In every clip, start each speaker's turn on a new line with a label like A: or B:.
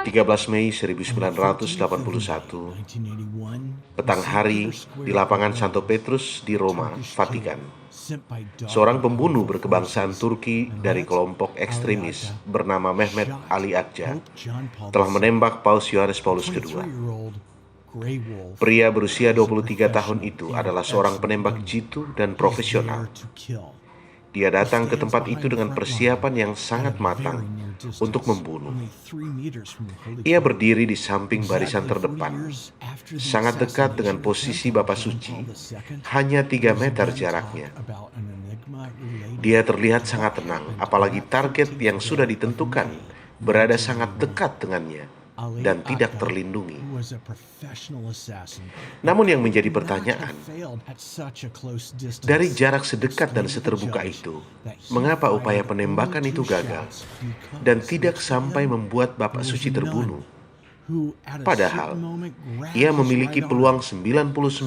A: 13 Mei 1981, petang hari di lapangan Santo Petrus di Roma, Vatikan. Seorang pembunuh berkebangsaan Turki dari kelompok ekstremis bernama Mehmet Ali Akça telah menembak Paus Yohanes Paulus II. Pria berusia 23 tahun itu adalah seorang penembak jitu dan profesional. Dia datang ke tempat itu dengan persiapan yang sangat matang untuk membunuh. Ia berdiri di samping barisan terdepan, sangat dekat dengan posisi Bapa Suci, hanya 3 meter jaraknya. Dia terlihat sangat tenang, apalagi target yang sudah ditentukan berada sangat dekat dengannya dan tidak terlindungi. Namun yang menjadi pertanyaan, dari jarak sedekat dan seterbuka itu, mengapa upaya penembakan itu gagal dan tidak sampai membuat Bapak Suci terbunuh? Padahal, ia memiliki peluang 99,9%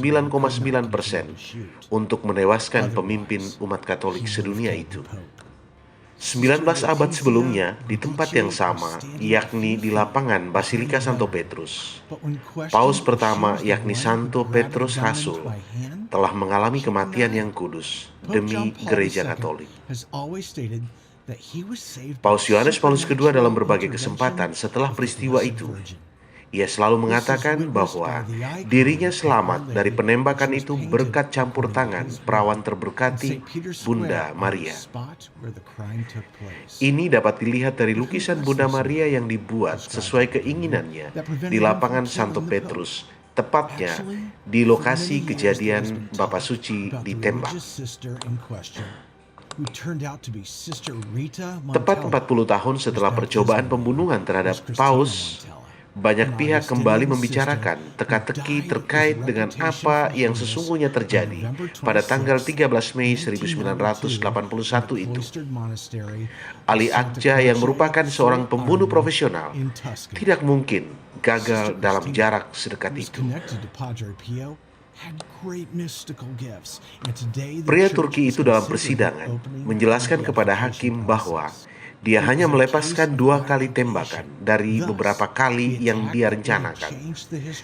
A: untuk menewaskan pemimpin umat Katolik sedunia itu. 19 abad sebelumnya, di tempat yang sama, yakni di lapangan Basilika Santo Petrus, Paus pertama, yakni Santo Petrus Rasul, telah mengalami kematian yang kudus demi Gereja Katolik. Paus Yohanes Paulus II dalam berbagai kesempatan setelah peristiwa itu, ia selalu mengatakan bahwa dirinya selamat dari penembakan itu berkat campur tangan perawan terberkati Bunda Maria. Ini dapat dilihat dari lukisan Bunda Maria yang dibuat sesuai keinginannya di lapangan Santo Petrus, tepatnya di lokasi kejadian Bapak Suci ditembak. Tepat 40 tahun setelah percobaan pembunuhan terhadap Paus, banyak pihak kembali membicarakan teka-teki terkait dengan apa yang sesungguhnya terjadi pada tanggal 13 Mei 1981 itu. Ali Akça yang merupakan seorang pembunuh profesional tidak mungkin gagal dalam jarak sedekat itu. Pria Turki itu dalam persidangan menjelaskan kepada hakim bahwa dia hanya melepaskan 2 kali tembakan dari beberapa kali yang dia rencanakan.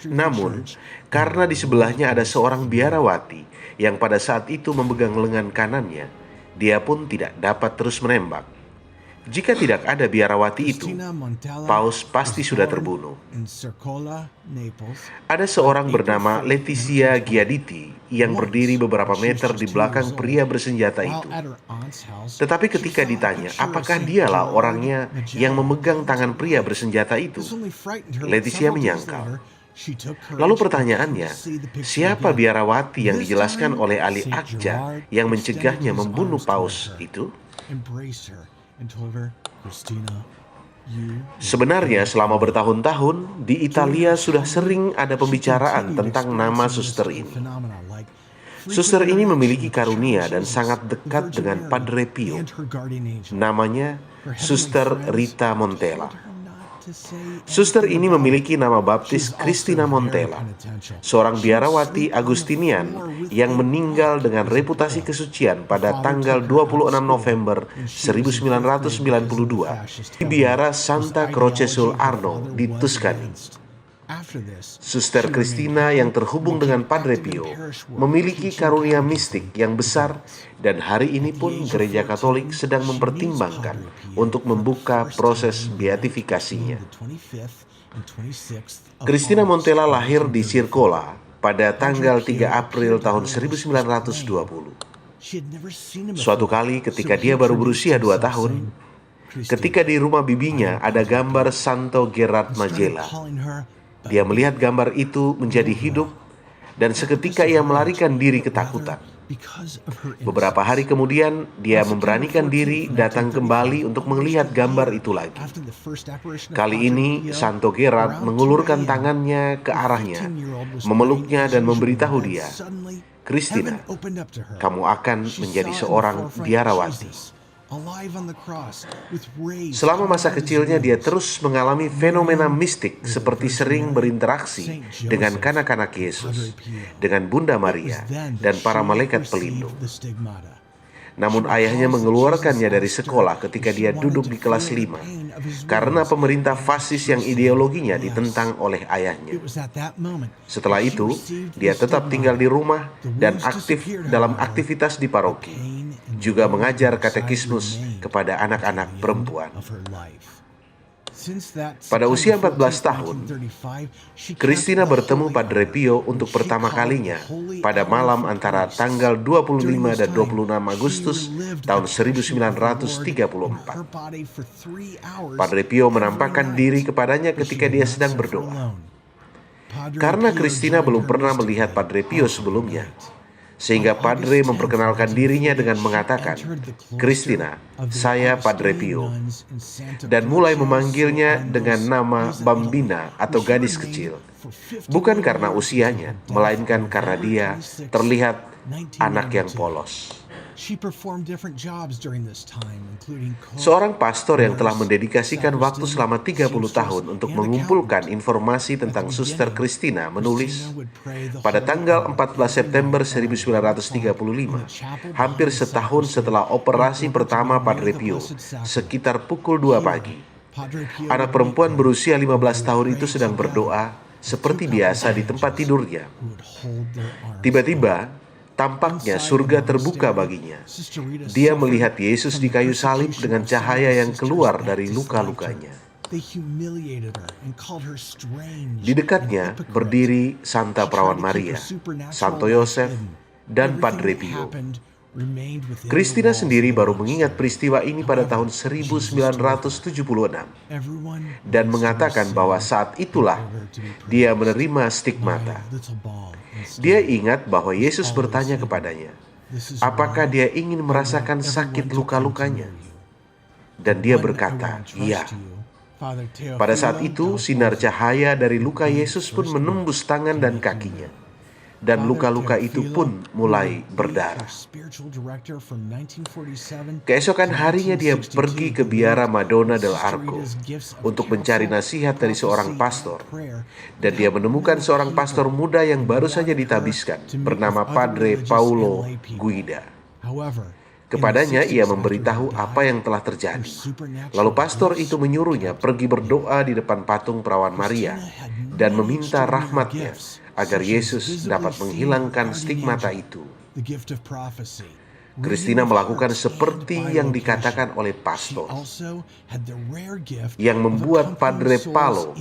A: Namun, karena di sebelahnya ada seorang biarawati yang pada saat itu memegang lengan kanannya, dia pun tidak dapat terus menembak. Jika tidak ada biarawati itu, Paus pasti sudah terbunuh. Ada seorang bernama Letizia Giaditi yang berdiri beberapa meter di belakang pria bersenjata itu. Tetapi ketika ditanya apakah dialah orangnya yang memegang tangan pria bersenjata itu, Letizia menyangkal. Lalu pertanyaannya, siapa biarawati yang dijelaskan oleh Ali Akça yang mencegahnya membunuh Paus itu? Sebenarnya selama bertahun-tahun di Italia sudah sering ada pembicaraan tentang nama suster ini. Suster ini memiliki karunia dan sangat dekat dengan Padre Pio. Namanya Suster Rita Montella. Suster ini memiliki nama baptis Cristina Montella, seorang biarawati Agustinian yang meninggal dengan reputasi kesucian pada tanggal 26 November 1992 di biara Santa Croce sul Arno di Tuscany. Suster Cristina yang terhubung dengan Padre Pio memiliki karunia mistik yang besar dan hari ini pun Gereja Katolik sedang mempertimbangkan untuk membuka proses beatifikasinya. Cristina Montella lahir di Circola pada tanggal 3 April tahun 1920. Suatu kali ketika dia baru berusia 2 tahun, ketika di rumah bibinya ada gambar Santo Gerard Majella. Dia melihat gambar itu menjadi hidup dan seketika ia melarikan diri ketakutan. Beberapa hari kemudian, dia memberanikan diri datang kembali untuk melihat gambar itu lagi. Kali ini, Santo Gerard mengulurkan tangannya ke arahnya, memeluknya dan memberitahu dia, "Cristina, kamu akan menjadi seorang biarawati." Selama masa kecilnya dia terus mengalami fenomena mistik seperti sering berinteraksi dengan kanak-kanak Yesus, dengan Bunda Maria, dan para malaikat pelindung. Namun ayahnya mengeluarkannya dari sekolah ketika dia duduk di kelas 5 karena pemerintah fasis yang ideologinya ditentang oleh ayahnya. Setelah itu, dia tetap tinggal di rumah dan aktif dalam aktivitas di paroki, juga mengajar katekismus kepada anak-anak perempuan. Pada usia 14 tahun, Christina bertemu Padre Pio untuk pertama kalinya pada malam antara tanggal 25 dan 26 Agustus tahun 1934. Padre Pio menampakkan diri kepadanya ketika dia sedang berdoa. Karena Christina belum pernah melihat Padre Pio sebelumnya, sehingga Padre memperkenalkan dirinya dengan mengatakan, "Christina, saya Padre Pio," dan mulai memanggilnya dengan nama Bambina atau gadis kecil, bukan karena usianya, melainkan karena dia terlihat anak yang polos. Seorang pastor yang telah mendedikasikan waktu selama 30 tahun untuk mengumpulkan informasi tentang Suster Christina menulis, pada tanggal 14 September 1935, hampir setahun setelah operasi pertama Padre Pio, sekitar pukul 2 pagi, anak perempuan berusia 15 tahun itu sedang berdoa seperti biasa di tempat tidurnya. Tiba-tiba, tampaknya surga terbuka baginya. Dia melihat Yesus di kayu salib dengan cahaya yang keluar dari luka-lukanya. Di dekatnya berdiri Santa Perawan Maria, Santo Yosef, dan Padre Pio. Christina sendiri baru mengingat peristiwa ini pada tahun 1976 dan mengatakan bahwa saat itulah dia menerima stigmata. Dia ingat bahwa Yesus bertanya kepadanya, apakah dia ingin merasakan sakit luka-lukanya? Dan dia berkata, "Iya." Pada saat itu, sinar cahaya dari luka Yesus pun menembus tangan dan kakinya, dan luka-luka itu pun mulai berdarah. Keesokan harinya dia pergi ke biara Madonna del Arco untuk mencari nasihat dari seorang pastor, dan dia menemukan seorang pastor muda yang baru saja ditabiskan bernama Padre Paulo Guida. Kepadanya ia memberitahu apa yang telah terjadi. Lalu pastor itu menyuruhnya pergi berdoa di depan patung Perawan Maria dan meminta rahmatnya agar Yesus dapat menghilangkan stigmata itu. Christina melakukan seperti yang dikatakan oleh pastor, yang membuat Padre Paulo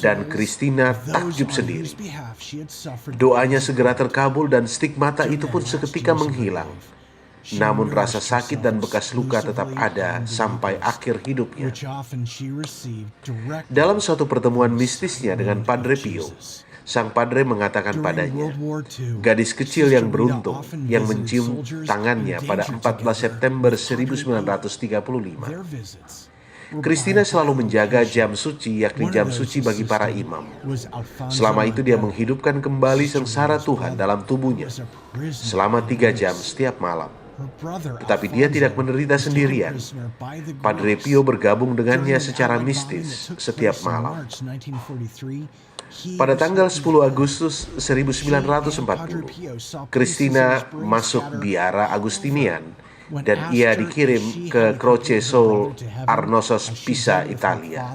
A: dan Christina takjub sendiri. Doanya segera terkabul dan stigmata itu pun seketika menghilang. Namun rasa sakit dan bekas luka tetap ada sampai akhir hidupnya. Dalam suatu pertemuan mistisnya dengan Padre Pio, sang padre mengatakan padanya, gadis kecil yang beruntung yang mencium tangannya pada 14 September 1935. Christina selalu menjaga jam suci, yakni jam suci bagi para imam. Selama itu dia menghidupkan kembali sengsara Tuhan dalam tubuhnya selama 3 jam setiap malam. Tetapi dia tidak menderita sendirian. Padre Pio bergabung dengannya secara mistis setiap malam. Pada tanggal 10 Agustus 1940, Christina masuk biara Agustinian dan ia dikirim ke Croce Sol Arnosos, Pisa, Italia,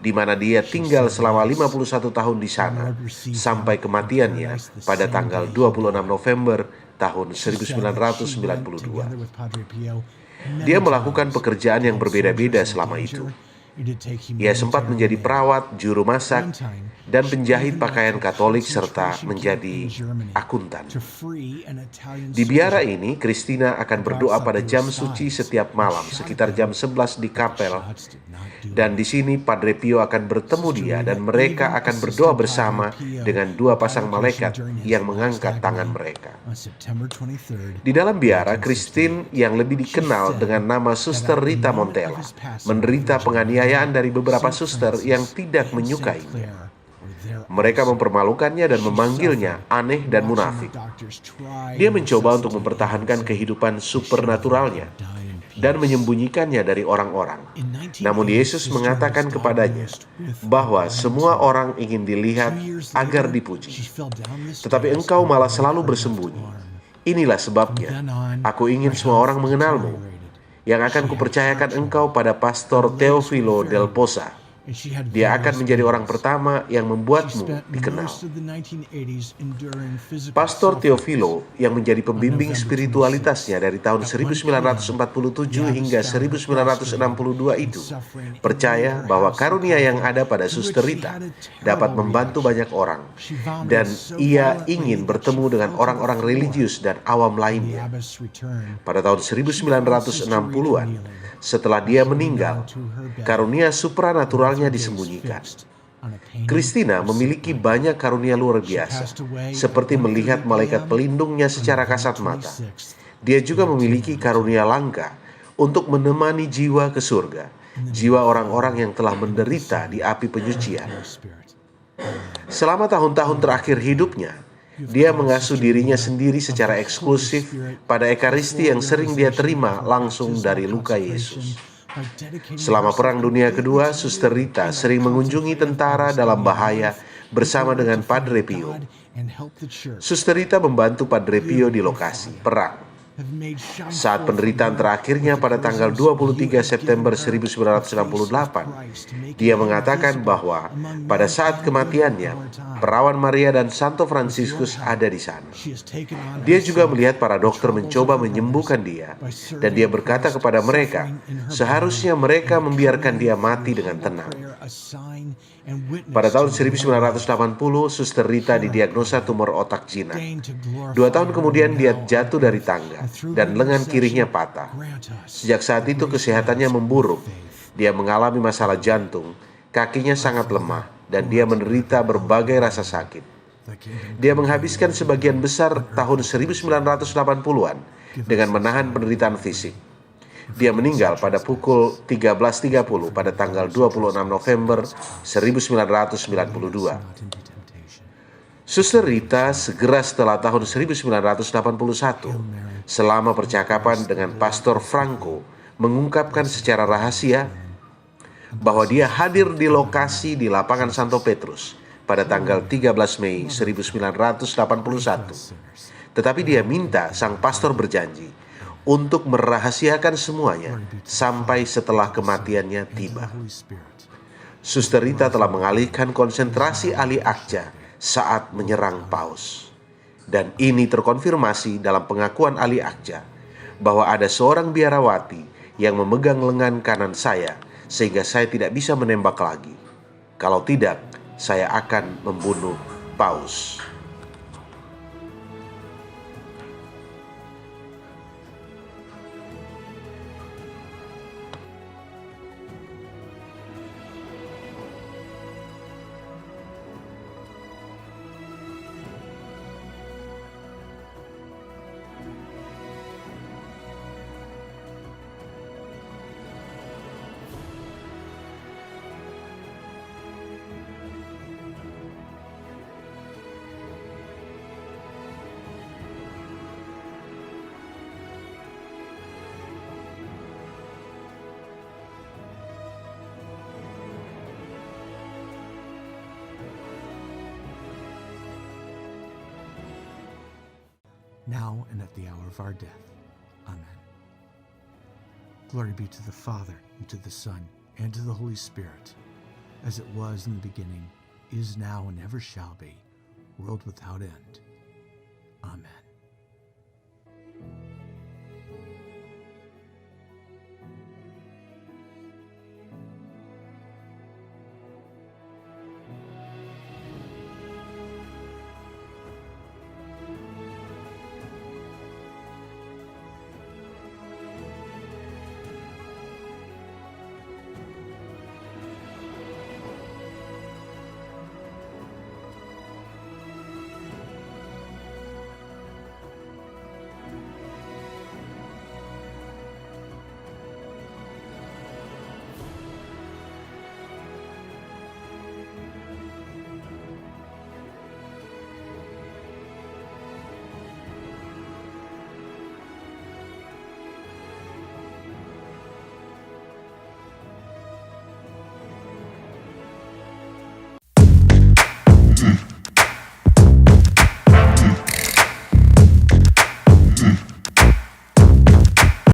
A: di mana dia tinggal selama 51 tahun di sana sampai kematiannya pada tanggal 26 November tahun 1992. Dia melakukan pekerjaan yang berbeda-beda selama itu. Ia sempat menjadi perawat, juru masak, dan penjahit pakaian Katolik serta menjadi akuntan. Di biara ini, Christina akan berdoa pada jam suci setiap malam sekitar jam 11 di kapel. Dan di sini Padre Pio akan bertemu dia dan mereka akan berdoa bersama dengan 2 pasang malaikat yang mengangkat tangan mereka. Di dalam biara, Christine yang lebih dikenal dengan nama Suster Rita Montella menderita penganiayaan dari beberapa suster yang tidak menyukainya. Mereka mempermalukannya dan memanggilnya aneh dan munafik. Dia mencoba untuk mempertahankan kehidupan supernaturalnya dan menyembunyikannya dari orang-orang. Namun Yesus mengatakan kepadanya bahwa semua orang ingin dilihat agar dipuji, tetapi engkau malah selalu bersembunyi. Inilah sebabnya aku ingin semua orang mengenalmu, yang akan kupercayakan engkau pada Pastor Teofilo Del Posa. Dia akan menjadi orang pertama yang membuatmu dikenal. Pastor Teofilo, yang menjadi pembimbing spiritualitasnya dari tahun 1947 hingga 1962 itu, percaya bahwa karunia yang ada pada Suster Rita dapat membantu banyak orang, dan ia ingin bertemu dengan orang-orang religius dan awam lainnya. Pada tahun 1960-an, setelah dia meninggal, karunia supranaturalnya disembunyikan. Christina memiliki banyak karunia luar biasa, seperti melihat malaikat pelindungnya secara kasat mata. Dia juga memiliki karunia langka untuk menemani jiwa ke surga, jiwa orang-orang yang telah menderita di api penyucian. Selama tahun-tahun terakhir hidupnya, dia mengasuh dirinya sendiri secara eksklusif pada ekaristi yang sering dia terima langsung dari luka Yesus. Selama Perang Dunia Kedua, Suster Rita sering mengunjungi tentara dalam bahaya bersama dengan Padre Pio. Suster Rita membantu Padre Pio di lokasi perang. Saat penderitaan terakhirnya pada tanggal 23 September 1968, dia mengatakan bahwa pada saat kematiannya, Perawan Maria dan Santo Fransiskus ada di sana. Dia juga melihat para dokter mencoba menyembuhkan dia, dan dia berkata kepada mereka, seharusnya mereka membiarkan dia mati dengan tenang. Pada tahun 1980, Suster Rita didiagnosa tumor otak jinak. 2 tahun kemudian dia jatuh dari tangga dan lengan kirinya patah. Sejak saat itu kesehatannya memburuk. Dia mengalami masalah jantung, kakinya sangat lemah, dan dia menderita berbagai rasa sakit. Dia menghabiskan sebagian besar tahun 1980-an dengan menahan penderitaan fisik. Dia meninggal pada pukul 13.30 pada tanggal 26 November 1992. Suster Rita segera setelah tahun 1981, selama percakapan dengan Pastor Franco, mengungkapkan secara rahasia bahwa dia hadir di lokasi di lapangan Santo Petrus pada tanggal 13 Mei 1981. Tetapi dia minta sang pastor berjanji untuk merahasiakan semuanya sampai setelah kematiannya tiba. Suster Rita telah mengalihkan konsentrasi ahli Akja saat menyerang Paus. Dan ini terkonfirmasi dalam pengakuan ahli Akja bahwa ada seorang biarawati yang memegang lengan kanan saya sehingga saya tidak bisa menembak lagi. Kalau tidak, saya akan membunuh Paus.
B: now and at the hour of our death. Amen. Glory be to the Father, and to the Son, and to the Holy Spirit, as it was in the beginning, is now, and ever shall be, world without end. Amen.